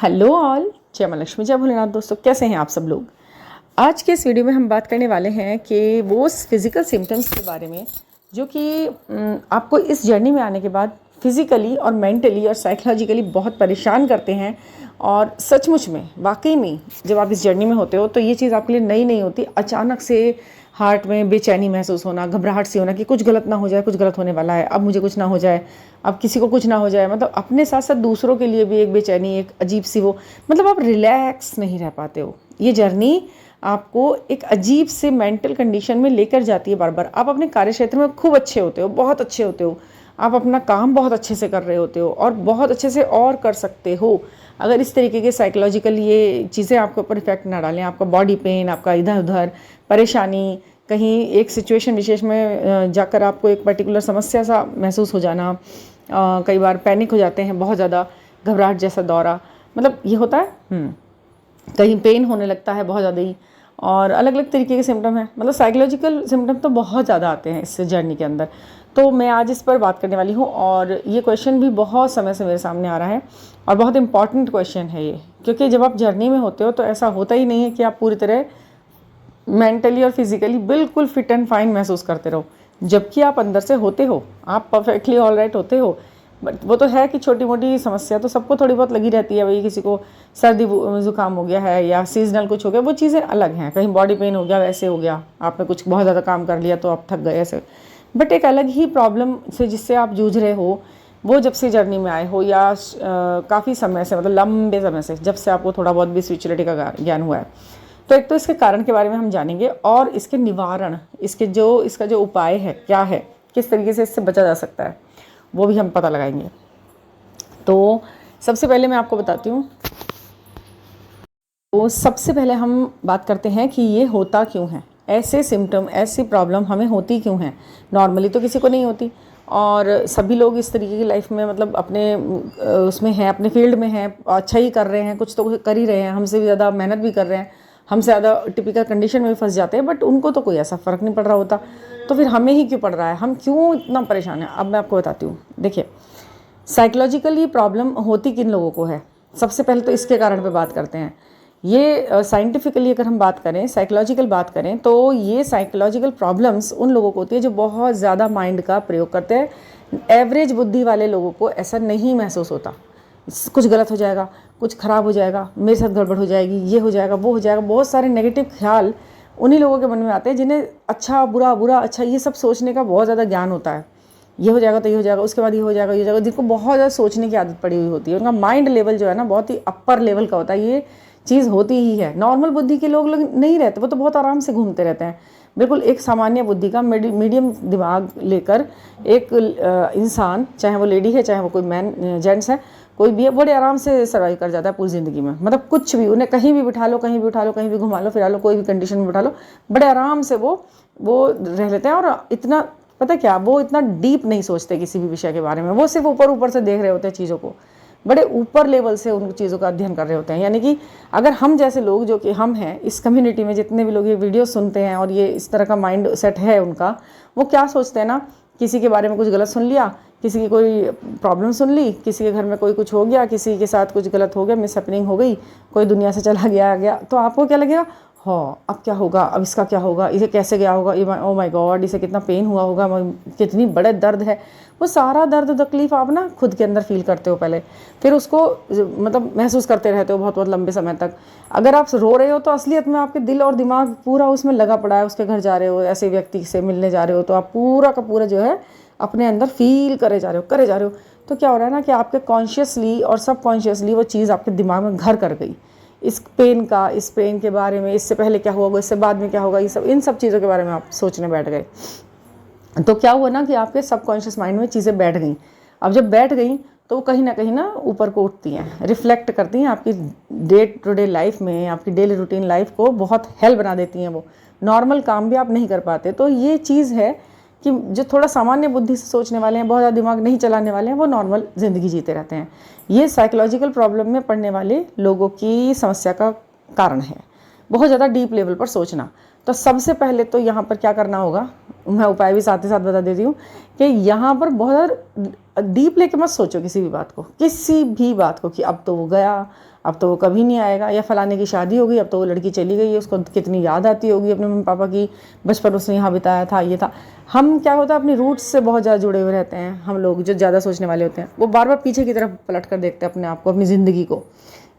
Hello all, जय मां लक्ष्मी, जय भोलेनाथ। दोस्तों, कैसे हैं आप सब लोग। आज के इस वीडियो में हम बात करने वाले हैं कि वो फिज़िकल सिम्टम्स के बारे में जो कि आपको इस जर्नी में आने के बाद फिज़िकली और मेंटली और साइकोलॉजिकली बहुत परेशान करते हैं। और सचमुच में, वाकई में, जब आप इस जर्नी में होते हो तो ये चीज़ आपके लिए नई नहीं होती। अचानक से हार्ट में बेचैनी महसूस होना, घबराहट सी होना कि कुछ गलत ना हो जाए, कुछ गलत होने वाला है, अब मुझे कुछ ना हो जाए, अब किसी को कुछ ना हो जाए। मतलब अपने साथ साथ दूसरों के लिए भी एक बेचैनी, एक अजीब सी वो, मतलब आप रिलैक्स नहीं रह पाते हो। ये जर्नी आपको एक अजीब से मेंटल कंडीशन में लेकर जाती है। बार बार आप अपने कार्य क्षेत्र में खूब अच्छे होते हो, बहुत अच्छे होते हो, आप अपना काम बहुत अच्छे से कर रहे होते हो और बहुत अच्छे से और कर सकते हो, अगर इस तरीके के साइकोलॉजिकल ये चीज़ें आपके ऊपर इफेक्ट ना डालें। आपका बॉडी पेन, आपका इधर उधर परेशानी, कहीं एक सिचुएशन विशेष में जाकर आपको एक पर्टिकुलर समस्या सा महसूस हो जाना, कई बार पैनिक हो जाते हैं, बहुत ज़्यादा घबराहट जैसा दौरा, मतलब ये होता है। कहीं पेन होने लगता है बहुत ज़्यादा ही, और अलग अलग तरीके के सिम्टम हैं। मतलब साइकोलॉजिकल सिम्टम तो बहुत ज़्यादा आते हैं इस जर्नी के अंदर। तो मैं आज इस पर बात करने वाली हूँ और ये क्वेश्चन भी बहुत समय से मेरे सामने आ रहा है और बहुत इंपॉर्टेंट क्वेश्चन है ये, क्योंकि जब आप जर्नी में होते हो तो ऐसा होता ही नहीं है कि आप पूरी तरह मेंटली और फिजिकली बिल्कुल फिट एंड फाइन महसूस करते रहो, जबकि आप अंदर से होते हो, आप परफेक्टली ऑल राइट होते हो। बट वो तो है कि छोटी मोटी समस्या तो सबको थोड़ी बहुत लगी रहती है। भाई किसी को सर्दी जुकाम हो गया है या सीजनल कुछ हो गया, वो चीज़ें अलग हैं। कहीं बॉडी पेन हो गया, वैसे हो गया, आपने कुछ बहुत ज़्यादा काम कर लिया तो आप थक गए ऐसे। बट एक अलग ही प्रॉब्लम से जिससे आप जूझ रहे हो, वो जब से जर्नी में आए हो या काफ़ी समय से, मतलब लंबे समय से, जब से आपको थोड़ा बहुत भी स्पिरिचुअलिटी का ज्ञान हुआ है, तो एक तो इसके कारण के बारे में हम जानेंगे और इसके निवारण, इसका जो उपाय है क्या है, किस तरीके से इससे बचा जा सकता है, वो भी हम पता लगाएंगे। तो सबसे पहले मैं आपको बताती हूँ। तो सबसे पहले हम बात करते हैं कि ये होता क्यों है, ऐसे सिम्टम, ऐसी प्रॉब्लम हमें होती क्यों है। नॉर्मली तो किसी को नहीं होती और सभी लोग इस तरीके की लाइफ में, मतलब अपने उसमें हैं, अपने फील्ड में हैं, अच्छा ही कर रहे हैं, कुछ तो कर ही रहे हैं, हमसे भी ज़्यादा मेहनत भी कर रहे हैं, हमसे ज़्यादा टिपिकल कंडीशन में फंस जाते हैं, बट उनको तो कोई ऐसा फ़र्क नहीं पड़ रहा होता। तो फिर हमें ही क्यों पड़ रहा है, हम क्यों इतना परेशान हैं। अब मैं आपको बताती हूँ। देखिए, साइकोलॉजिकली प्रॉब्लम होती किन लोगों को है, सबसे पहले तो इसके कारण पे बात करते हैं। ये साइंटिफिकली अगर हम बात करें, साइकोलॉजिकल बात करें, तो ये साइकोलॉजिकल प्रॉब्लम्स उन लोगों को होती है जो बहुत ज़्यादा माइंड का प्रयोग करते हैं। एवरेज बुद्धि वाले लोगों को ऐसा नहीं महसूस होता। कुछ गलत हो जाएगा, कुछ ख़राब हो जाएगा, मेरे साथ गड़बड़ हो जाएगी, ये हो जाएगा, वो हो जाएगा, बहुत सारे नेगेटिव ख्याल उन्हीं लोगों के मन में आते हैं जिन्हें अच्छा बुरा बुरा अच्छा ये सब सोचने का बहुत ज़्यादा ज्ञान होता है। ये हो जाएगा तो ये हो जाएगा, उसके बाद ये हो जाएगा, ये हो जाएगा, जिनको बहुत ज़्यादा सोचने की आदत पड़ी हुई होती है। उनका माइंड लेवल जो है ना, बहुत ही अपर लेवल का होता है। ये चीज़ होती ही है। नॉर्मल बुद्धि के लोग नहीं रहते, वो तो बहुत आराम से घूमते रहते हैं। बिल्कुल एक सामान्य बुद्धि का मीडियम दिमाग लेकर एक इंसान, चाहे वो लेडी है, चाहे वो कोई मैन जेंट्स है, कोई भी है, बड़े आराम से सर्वाइव कर जाता है पूरी ज़िंदगी में। मतलब कुछ भी, उन्हें कहीं भी बिठा लो, कहीं भी उठा लो, कहीं भी घुमा लो फिरा लो, कोई भी कंडीशन में बिठा लो, बड़े आराम से वो रह लेते हैं। और इतना पता क्या, वो इतना डीप नहीं सोचते किसी भी विषय के बारे में, वो सिर्फ ऊपर ऊपर से देख रहे होते हैं चीज़ों को, बड़े ऊपर लेवल से उन चीज़ों का अध्ययन कर रहे होते हैं। यानी कि अगर हम जैसे लोग, जो कि हम हैं इस कम्युनिटी में, जितने भी लोग ये वीडियो सुनते हैं और ये इस तरह का माइंड सेट है उनका, वो क्या सोचते हैं ना, किसी के बारे में कुछ गलत सुन लिया, किसी की कोई प्रॉब्लम सुन ली, किसी के घर में कोई कुछ हो गया, किसी के साथ कुछ गलत हो गया, मिसहैपनिंग हो गई, कोई दुनिया से चला गया आ गया, तो आपको क्या लगेगा, हाँ अब क्या होगा, अब इसका क्या होगा, इसे कैसे गया होगा, ओ माय गॉड, इसे कितना पेन हुआ होगा, कितनी बड़े दर्द है। वो सारा दर्द तकलीफ आप ना खुद के अंदर फील करते हो पहले, फिर उसको मतलब महसूस करते रहते हो बहुत बहुत लंबे समय तक। अगर आप रो रहे हो तो असलियत में आपके दिल और दिमाग पूरा उसमें लगा पड़ा है। उसके घर जा रहे हो, ऐसे व्यक्ति से मिलने जा रहे हो, तो आप पूरा का पूरा जो है अपने अंदर फील करे जा रहे हो। तो क्या हो रहा है ना कि आपके कॉन्शियसली और सबकॉन्शियसली वो चीज़ आपके दिमाग में घर कर गई। इस पेन के बारे में, इससे पहले क्या होगा, इससे बाद में क्या होगा, इन सब चीज़ों के बारे में आप सोचने बैठ गए। तो क्या हुआ ना कि आपके सबकॉन्शियस माइंड में चीज़ें बैठ गई। अब जब बैठ गई तो वो कहीं ना ऊपर को उठती हैं, रिफ्लेक्ट करती हैं आपकी डे टू डे लाइफ में, आपकी डेली रूटीन लाइफ को बहुत हेल्प बना देती हैं। वो नॉर्मल काम भी आप नहीं कर पाते। तो ये चीज़ है कि जो थोड़ा सामान्य बुद्धि से सोचने वाले हैं, बहुत ज़्यादा दिमाग नहीं चलाने वाले हैं, वो नॉर्मल ज़िंदगी जीते रहते हैं। ये साइकोलॉजिकल प्रॉब्लम में पड़ने वाले लोगों की समस्या का कारण है, बहुत ज़्यादा डीप लेवल पर सोचना। तो सबसे पहले तो यहाँ पर क्या करना होगा, मैं उपाय भी साथ ही साथ बता देती हूँ कि यहाँ पर बहुत ज़्यादा डीप लेके मत सोचो किसी भी बात को कि अब तो वो गया, अब तो वो कभी नहीं आएगा, या फलाने की शादी हो गई, अब तो वो लड़की चली गई है, उसको कितनी याद आती होगी अपने मम्मी पापा की, बचपन उसने यहाँ बिताया था, ये था। हम क्या होता है अपनी रूट्स से बहुत ज़्यादा जुड़े हुए रहते हैं। हम लोग जो ज़्यादा सोचने वाले होते हैं वो बार बार पीछे की तरफ पलट कर देखते हैं अपने आप को, अपनी ज़िंदगी को,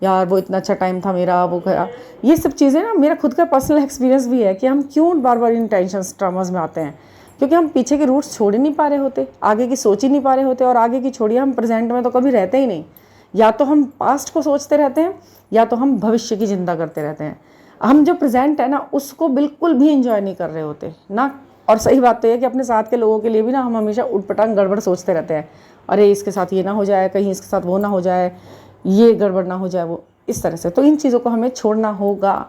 यार वो इतना अच्छा टाइम था मेरा, वो गया। ये सब चीज़ें ना मेरा खुद का पर्सनल एक्सपीरियंस भी है कि हम क्यों बार बार इन टेंशन्स ट्रामास में आते हैं, क्योंकि हम पीछे के रूट्स छोड़ ही नहीं पा रहे होते, आगे की सोच ही नहीं पा रहे होते, और आगे की छोड़िए हम प्रेजेंट में तो कभी रहते ही नहीं। या तो हम पास्ट को सोचते रहते हैं या तो हम भविष्य की चिंता करते रहते हैं। हम जो प्रेजेंट है ना उसको बिल्कुल भी इंजॉय नहीं कर रहे होते ना। और सही बात तो ये है कि अपने साथ के लोगों के लिए भी ना हम हमेशा उटपटांग गड़बड़ सोचते रहते हैं, अरे इसके साथ ये ना हो जाए, कहीं इसके साथ वो ना हो जाए, ये गड़बड़ ना हो जाए, वो इस तरह से। तो इन चीज़ों को हमें छोड़ना होगा,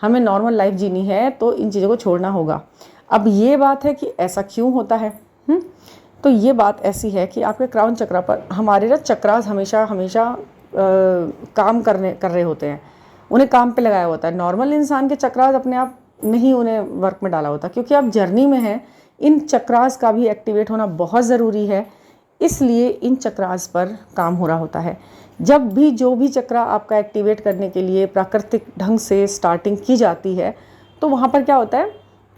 हमें नॉर्मल लाइफ जीनी है तो इन चीज़ों को छोड़ना होगा। अब ये बात है कि ऐसा क्यों होता है, तो ये बात ऐसी है कि आपके क्राउन चक्रा पर हमारे ना चक्रास हमेशा काम कर रहे होते हैं, उन्हें काम पे लगाया होता है। नॉर्मल इंसान के चक्रास अपने आप नहीं उन्हें वर्क में डाला होता, क्योंकि आप जर्नी में हैं। इन चक्रास का भी एक्टिवेट होना बहुत ज़रूरी है, इसलिए इन चक्रास पर काम हो रहा होता है। जब भी जो भी चक्रा आपका एक्टिवेट करने के लिए प्राकृतिक ढंग से स्टार्टिंग की जाती है तो वहाँ पर क्या होता है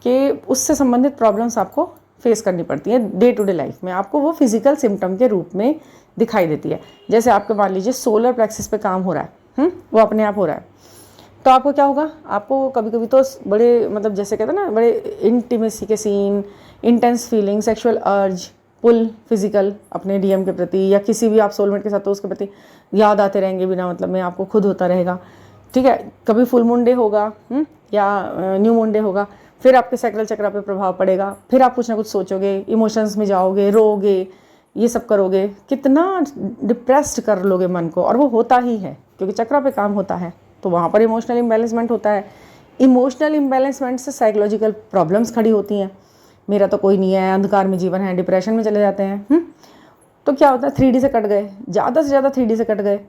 कि उससे संबंधित प्रॉब्लम्स आपको फेस करनी पड़ती है डे टू डे लाइफ में। आपको वो फिजिकल सिम्टम के रूप में दिखाई देती है। जैसे आपके मान लीजिए सोलर प्लेक्सिस पे काम हो रहा है, वो अपने आप हो रहा है, तो आपको क्या होगा, आपको कभी कभी तो बड़े मतलब जैसे कहते हैं ना, बड़े इंटीमेसी के सीन, इंटेंस फीलिंग, सेक्सुअल अर्ज, पुल फिजिकल अपने डीएम के प्रति या किसी भी आप सोलमेट के साथ तो उसके प्रति याद आते रहेंगे बिना मतलब में, आपको खुद होता रहेगा। ठीक है, कभी फुल मून डे होगा या न्यू मून डे होगा, फिर आपके सैक्रल चक्र पे प्रभाव पड़ेगा, फिर आप कुछ ना कुछ सोचोगे, इमोशंस में जाओगे, रोओगे, ये सब करोगे, कितना डिप्रेस्ड कर लोगे मन को। और वो होता ही है क्योंकि चक्र पे काम होता है, तो वहाँ पर इमोशनल इम्बैलेंसमेंट होता है। इमोशनल इम्बैलेंसमेंट से साइकोलॉजिकल प्रॉब्लम्स खड़ी होती हैं। मेरा तो कोई नहीं है, अंधकार में जीवन है, डिप्रेशन में चले जाते हैं। तो क्या होता है, 3D से कट गए, ज़्यादा से ज़्यादा 3D से कट गए,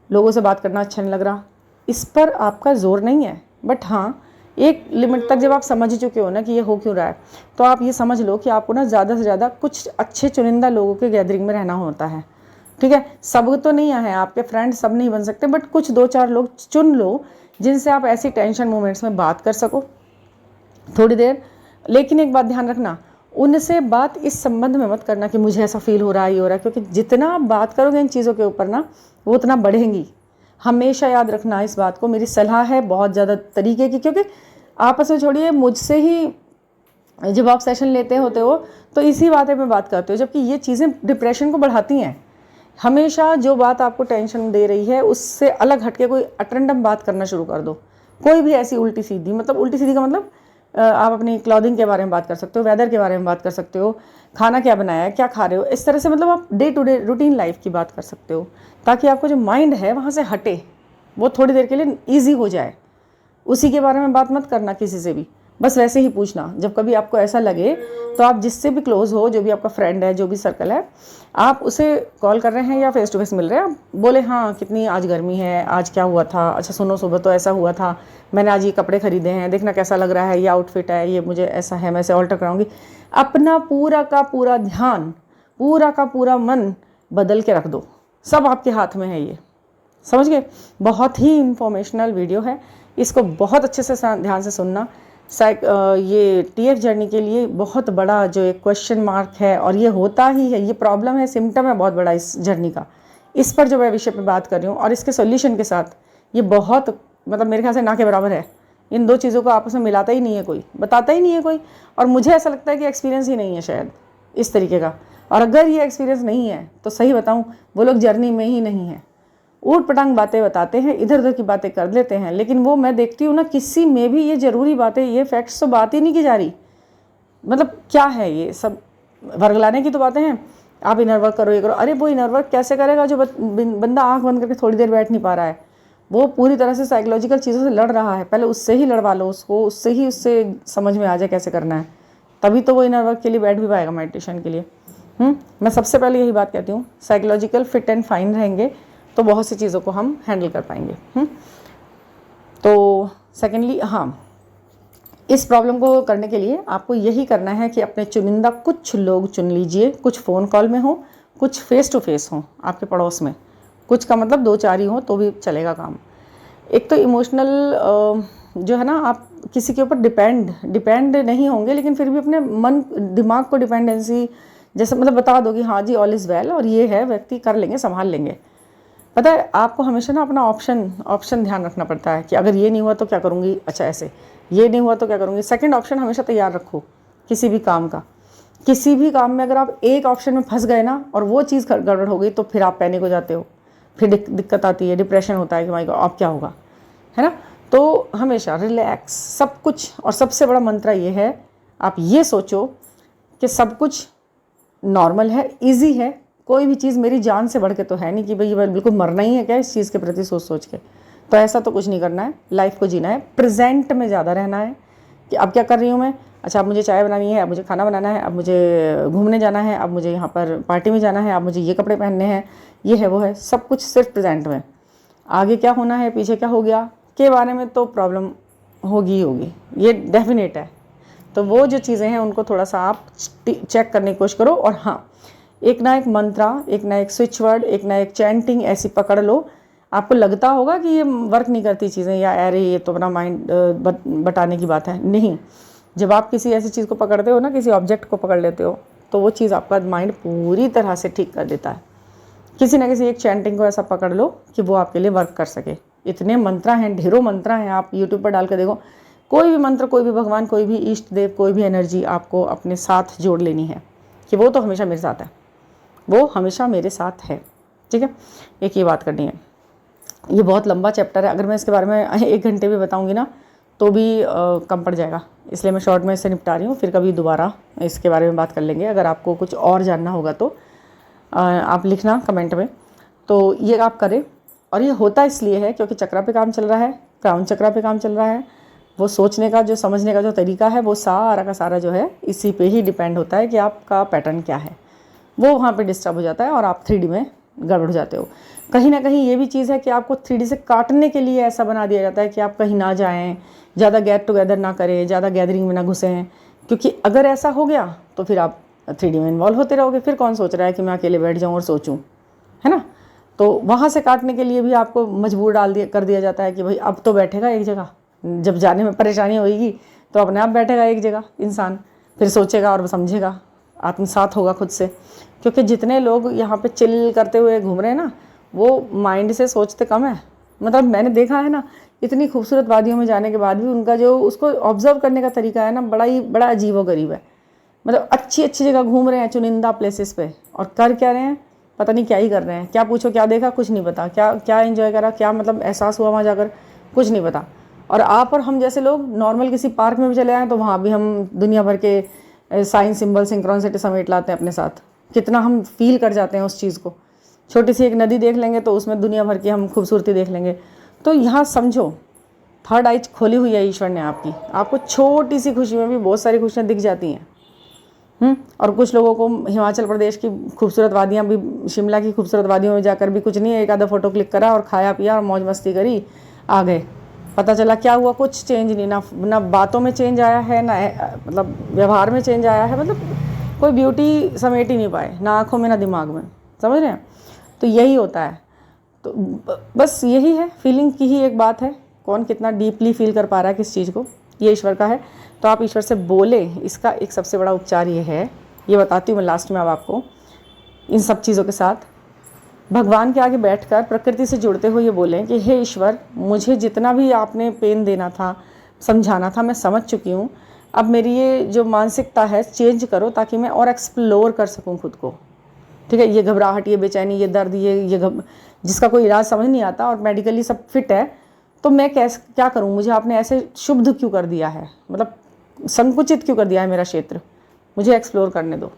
लोगों से बात करना अच्छा नहीं लग रहा। इस पर आपका जोर नहीं है, बट हाँ एक लिमिट तक जब आप समझ चुके हो ना कि ये हो क्यों रहा है, तो आप ये समझ लो कि आपको ना ज़्यादा से ज़्यादा कुछ अच्छे चुनिंदा लोगों के गैदरिंग में रहना होता है। ठीक है, सब तो नहीं है, आपके फ्रेंड सब नहीं बन सकते, बट कुछ 2-4 लोग चुन लो जिनसे आप ऐसी टेंशन मोमेंट्स में बात कर सको थोड़ी देर। लेकिन एक बात ध्यान रखना, उनसे बात इस संबंध में मत करना कि मुझे ऐसा फील हो रहा है, ये हो रहा है, क्योंकि जितना आप बात करोगे इन चीज़ों के ऊपर ना वो उतना बढ़ेंगी। हमेशा याद रखना इस बात को, मेरी सलाह है बहुत ज़्यादा तरीके की, क्योंकि आपस में छोड़िए मुझसे ही जब आप सेशन लेते होते हो तो इसी बातें में बात करते हो, जबकि ये चीज़ें डिप्रेशन को बढ़ाती हैं। हमेशा जो बात आपको टेंशन दे रही है उससे अलग हटके कोई अटरंडम बात करना शुरू कर दो। कोई भी ऐसी उल्टी सीधी, मतलब उल्टी सीधी का मतलब आप अपनी क्लॉथिंग के बारे में बात कर सकते हो, वेदर के बारे में बात कर सकते हो, खाना क्या बनाया है, क्या खा रहे हो, इस तरह से मतलब आप day to day routine life की बात कर सकते हो, ताकि आपको जो माइंड है वहाँ से हटे, वो थोड़ी देर के लिए ईजी हो जाए। उसी के बारे में बात मत करना किसी से भी, बस वैसे ही पूछना। जब कभी आपको ऐसा लगे तो आप जिससे भी क्लोज हो, जो भी आपका फ्रेंड है, जो भी सर्कल है, आप उसे कॉल कर रहे हैं या फेस टू फेस मिल रहे हैं, आप बोले हाँ कितनी आज गर्मी है, आज क्या हुआ था, अच्छा सुनो सुबह तो ऐसा हुआ था, मैंने आज ये कपड़े खरीदे हैं, देखना कैसा लग रहा है, ये आउटफिट है, ये मुझे ऐसा है, मैं इसे ऑल्टर कराऊंगी। अपना पूरा का पूरा ध्यान, पूरा का पूरा मन बदल के रख दो, सब आपके हाथ में है। ये समझ गए? बहुत ही इंफॉर्मेशनल वीडियो है, इसको बहुत अच्छे से ध्यान से सुनना। ये टीएफ जर्नी के लिए बहुत बड़ा जो एक क्वेश्चन मार्क है, और ये होता ही है, ये प्रॉब्लम है, सिम्टम है बहुत बड़ा इस जर्नी का। इस पर जो मैं विषय पे बात कर रही हूँ और इसके सॉल्यूशन के साथ, ये बहुत मतलब मेरे ख्याल से ना के बराबर है। इन दो चीज़ों को आपस में मिलाता ही नहीं है कोई, बताता ही नहीं है कोई, और मुझे ऐसा लगता है कि एक्सपीरियंस ही नहीं है शायद इस तरीके का। और अगर ये एक्सपीरियंस नहीं है तो सही बताऊँ, वो लोग जर्नी में ही नहीं है, ऊट पटांग बातें बताते हैं, इधर उधर की बातें कर लेते हैं। लेकिन वो मैं देखती हूँ ना, किसी में भी ये ज़रूरी बातें, ये फैक्ट्स तो बात ही नहीं की जा रही। मतलब क्या है ये सब, वर्गलाने की तो बातें हैं। आप इनर वर्क करो, ये करो, अरे वो इनर वर्क कैसे करेगा जो बंदा आंख बंद करके थोड़ी देर बैठ नहीं पा रहा है, वो पूरी तरह से साइकोलॉजिकल चीज़ों से लड़ रहा है। पहले उससे ही लड़वा लो उसको, उससे समझ में आ जाए कैसे करना है, तभी तो वो इनर वर्क के लिए बैठ भी पाएगा, मेडिटेशन के लिए। मैं सबसे पहले यही बात कहती हूँ, साइकोलॉजिकल फिट एंड फाइन रहेंगे तो बहुत सी चीज़ों को हम हैंडल कर पाएंगे। तो सेकेंडली, हाँ, इस प्रॉब्लम को करने के लिए आपको यही करना है कि अपने चुनिंदा कुछ लोग चुन लीजिए, कुछ फ़ोन कॉल में हो, कुछ फेस टू फेस हो आपके पड़ोस में, कुछ का मतलब 2-4 ही हो तो भी चलेगा काम। एक तो इमोशनल जो है ना, आप किसी के ऊपर डिपेंड नहीं होंगे, लेकिन फिर भी अपने मन दिमाग को डिपेंडेंसी जैसे मतलब बता दो कि हाँ जी ऑल इज़ वेल और ये है, व्यक्ति कर लेंगे, संभाल लेंगे। पता है आपको हमेशा ना अपना ऑप्शन ध्यान रखना पड़ता है कि अगर ये नहीं हुआ तो क्या करूँगी, अच्छा ऐसे, ये नहीं हुआ तो क्या करूँगी। सेकंड ऑप्शन हमेशा तैयार रखो किसी भी काम का। किसी भी काम में अगर आप एक ऑप्शन में फंस गए ना और वो चीज़ गड़बड़ हो गई तो फिर आप पैनिक हो जाते हो, फिर दिक्कत आती है, डिप्रेशन होता है कि माई गॉड अब क्या होगा, है ना। तो हमेशा रिलैक्स सब कुछ। और सबसे बड़ा मंत्र ये है, आप ये सोचो कि सब कुछ नॉर्मल है, इजी है, कोई भी चीज़ मेरी जान से बढ़ के तो है नहीं कि भाई बिल्कुल मरना ही है क्या इस चीज़ के प्रति सोच के। तो ऐसा तो कुछ नहीं करना है, लाइफ को जीना है, प्रेजेंट में ज़्यादा रहना है कि अब क्या कर रही हूँ मैं, अच्छा अब मुझे चाय बनानी है, अब मुझे खाना बनाना है, अब मुझे घूमने जाना है, अब मुझे यहाँ पर पार्टी में जाना है, अब मुझे ये कपड़े पहनने हैं, ये है वो है, सब कुछ सिर्फ प्रेजेंट में। आगे क्या होना है, पीछे क्या हो गया के बारे में तो प्रॉब्लम होगी ही होगी, ये डेफिनेट है। तो वो जो चीज़ें हैं उनको थोड़ा सा आप चेक करने की कोशिश करो। और हाँ, एक ना एक मंत्रा, एक ना एक स्विच वर्ड, एक ना एक चैंटिंग ऐसी पकड़ लो। आपको लगता होगा कि ये वर्क नहीं करती चीज़ें, या अरे ये तो अपना माइंड बटाने की बात है, नहीं। जब आप किसी ऐसी चीज़ को पकड़ते हो ना, किसी ऑब्जेक्ट को पकड़ लेते हो, तो वो चीज़ आपका माइंड पूरी तरह से ठीक कर देता है। किसी ना किसी एक चैंटिंग को ऐसा पकड़ लो कि वो आपके लिए वर्क कर सके। इतने मंत्र हैं, ढेरों मंत्र हैं, आप यूट्यूब पर डाल कर देखो, कोई भी मंत्र, कोई भी भगवान, कोई भी इष्ट देव, कोई भी एनर्जी आपको अपने साथ जोड़ लेनी है कि वो तो हमेशा मेरे साथ है, वो हमेशा मेरे साथ है। ठीक है, एक ये बात करनी है। ये बहुत लंबा चैप्टर है, अगर मैं इसके बारे में 1 घंटे भी बताऊंगी ना तो भी कम पड़ जाएगा, इसलिए मैं शॉर्ट में इससे निपटा रही हूँ। फिर कभी दोबारा इसके बारे में बात कर लेंगे। अगर आपको कुछ और जानना होगा तो आप लिखना कमेंट में, तो ये आप करें। और ये होता इसलिए है क्योंकि चक्रा पे काम चल रहा है, क्राउन चक्रा पे काम चल रहा है। वो सोचने का जो, समझने का जो तरीका है, वो सारा का सारा जो है इसी पे ही डिपेंड होता है कि आपका पैटर्न क्या है। वो वहाँ पे डिस्टर्ब हो जाता है और आप 3D में गड़बड़ हो जाते हो। कहीं ना कहीं ये भी चीज़ है कि आपको 3D से काटने के लिए ऐसा बना दिया जाता है कि आप कहीं ना जाएं, ज़्यादा गेट टुगेदर ना करें, ज़्यादा गैदरिंग में ना घुसें, क्योंकि अगर ऐसा हो गया तो फिर आप 3D में इन्वॉल्व होते रहोगे। फिर कौन सोच रहा है कि मैं अकेले बैठ जाऊँ और सोचूँ, है ना। तो वहाँ से काटने के लिए भी आपको मजबूर कर दिया जाता है कि भाई अब तो बैठेगा एक जगह, जब जाने में परेशानी होगी तो अपने आप बैठेगा एक जगह इंसान, फिर सोचेगा और समझेगा, आत्मसात होगा खुद से। क्योंकि जितने लोग यहाँ पे चिल करते हुए घूम रहे हैं ना, वो माइंड से सोचते कम है। मतलब मैंने देखा है ना, इतनी खूबसूरत वादियों में जाने के बाद भी उनका जो उसको ऑब्जर्व करने का तरीका है ना, बड़ा अजीब व गरीब है। मतलब अच्छी अच्छी जगह घूम रहे हैं, चुनिंदा प्लेसेस पे, और कर क्या रहे हैं पता नहीं, क्या ही कर रहे हैं। क्या पूछो क्या देखा, कुछ नहीं पता। क्या एंजॉय करा, क्या मतलब एहसास हुआ वहाँ जाकर, कुछ नहीं पता। और आप और हम जैसे लोग नॉर्मल किसी पार्क में भी चले आए तो वहाँ भी हम दुनिया भर के साइन सिंबल, सिंक्रोनिसिटी समेट लाते हैं अपने साथ। कितना हम फील कर जाते हैं उस चीज़ को। छोटी सी एक नदी देख लेंगे तो उसमें दुनिया भर की हम खूबसूरती देख लेंगे। तो यहाँ समझो, थर्ड आई खोली हुई है ईश्वर ने आपकी, आपको छोटी सी खुशी में भी बहुत सारी खुशियाँ दिख जाती हैं। और कुछ लोगों को हिमाचल प्रदेश की खूबसूरत वादियाँ भी, शिमला की खूबसूरत वादियों में जाकर भी कुछ नहीं, एक आधा फ़ोटो क्लिक करा और खाया पिया और मौज मस्ती करी, आ गए। पता चला क्या हुआ, कुछ चेंज नहीं, ना बातों में चेंज आया है, ना मतलब व्यवहार में चेंज आया है, मतलब कोई ब्यूटी समेट ही नहीं पाए, ना आँखों में ना दिमाग में। समझ रहे हैं। तो यही होता है। तो बस यही है, फीलिंग की ही एक बात है, कौन कितना डीपली फील कर पा रहा है किस चीज़ को, ये ईश्वर का है। तो आप ईश्वर से बोले, इसका एक सबसे बड़ा उपचार ये है, ये बताती हूँ मैं लास्ट में अब आपको। इन सब चीज़ों के साथ भगवान के आगे बैठकर प्रकृति से जुड़ते हुए ये बोलें कि हे ईश्वर, मुझे जितना भी आपने पेन देना था, समझाना था, मैं समझ चुकी हूँ। अब मेरी ये जो मानसिकता है चेंज करो ताकि मैं और एक्सप्लोर कर सकूँ खुद को। ठीक है, ये घबराहट, ये बेचैनी, ये दर्द, जिसका कोई इलाज समझ नहीं आता और मेडिकली सब फिट है, तो मैं क्या करूं, मुझे आपने ऐसे शुद्ध क्यों कर दिया है, मतलब संकुचित क्यों कर दिया है मेरा क्षेत्र, मुझे एक्सप्लोर करने दो।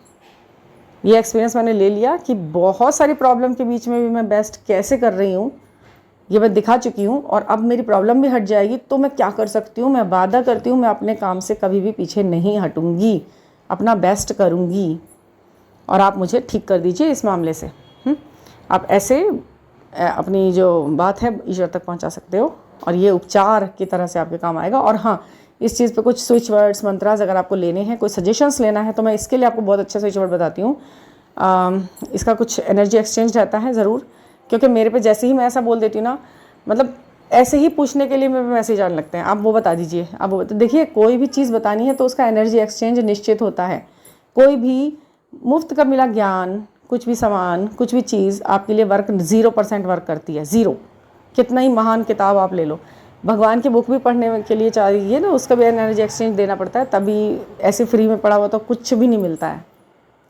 ये एक्सपीरियंस मैंने ले लिया कि बहुत सारी प्रॉब्लम के बीच में भी मैं बेस्ट कैसे कर रही हूँ, ये मैं दिखा चुकी हूँ। और अब मेरी प्रॉब्लम भी हट जाएगी तो मैं क्या कर सकती हूँ, मैं वादा करती हूँ मैं अपने काम से कभी भी पीछे नहीं हटूँगी, अपना बेस्ट करूँगी और आप मुझे ठीक कर दीजिए इस मामले से। आप ऐसे अपनी जो बात है ईश्वर तक पहुंचा सकते हो और ये उपचार की तरह से आपके काम आएगा। और हाँ, इस चीज़ पे कुछ स्विच वर्ड्स, मंत्रास अगर आपको लेने हैं, कोई सजेशंस लेना है, तो मैं इसके लिए आपको बहुत अच्छा स्विच वर्ड बताती हूँ। इसका कुछ एनर्जी एक्सचेंज रहता है ज़रूर, क्योंकि मेरे पे जैसे ही मैं ऐसा बोल देती हूँ ना, मतलब ऐसे ही पूछने के लिए मेरे मैसेज आने लगते हैं, आप वो बता दीजिए, आप वो बता। देखिए कोई भी चीज़ बतानी है तो उसका एनर्जी एक्सचेंज निश्चित होता है। कोई भी मुफ्त का मिला ज्ञान, कुछ भी सामान, कुछ भी चीज़ आपके लिए 0% वर्क करती है, 0। कितना ही महान किताब आप ले लो, भगवान की बुक भी पढ़ने के लिए चाहिए ना, उसका भी एनर्जी एक्सचेंज देना पड़ता है, तभी ऐसे फ्री में पढ़ा हुआ तो कुछ भी नहीं मिलता है,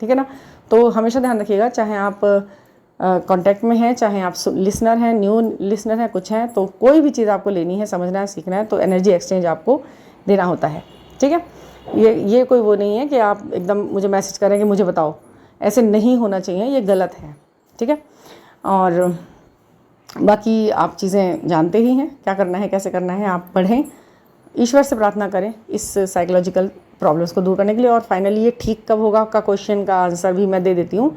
ठीक है ना। तो हमेशा ध्यान रखिएगा, चाहे आप कांटेक्ट में हैं, चाहे आप लिसनर हैं, न्यू लिसनर हैं, कुछ हैं, तो कोई भी चीज़ आपको लेनी है, समझना है, सीखना है, तो एनर्जी एक्सचेंज आपको देना होता है, ठीक है। ये कोई वो नहीं है कि आप एकदम मुझे मैसेज करें कि मुझे बताओ, ऐसे नहीं होना चाहिए, ये गलत है, ठीक है। और बाकी आप चीज़ें जानते ही हैं, क्या करना है, कैसे करना है, आप पढ़ें, ईश्वर से प्रार्थना करें इस साइकोलॉजिकल प्रॉब्लम्स को दूर करने के लिए। और फाइनली ये ठीक कब होगा का क्वेश्चन का आंसर भी मैं दे देती हूँ।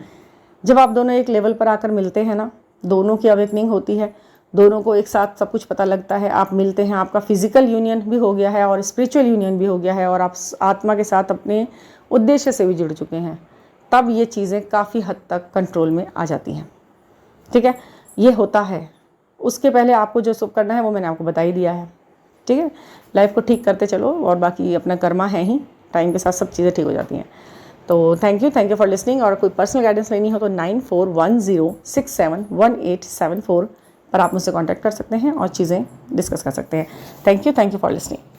जब आप दोनों एक लेवल पर आकर मिलते हैं ना, दोनों की अवेकनिंग होती है, दोनों को एक साथ सब कुछ पता लगता है, आप मिलते हैं, आपका फिजिकल यूनियन भी हो गया है और स्पिरिचुअल यूनियन भी हो गया है, और आप आत्मा के साथ अपने उद्देश्य से भी जुड़ चुके हैं, तब ये चीज़ें काफ़ी हद तक कंट्रोल में आ जाती हैं, ठीक है। ये होता है, उसके पहले आपको जो सब करना है वो मैंने आपको बता ही दिया है, ठीक है। लाइफ को ठीक करते चलो, और बाकी अपना कर्मा है ही, टाइम के साथ सब चीज़ें ठीक हो जाती हैं। तो थैंक यू फॉर लिसनिंग। और कोई पर्सनल गाइडेंस लेनी हो तो 9410671874 पर आप मुझसे कांटेक्ट कर सकते हैं और चीज़ें डिस्कस कर सकते हैं। Thank you for listening.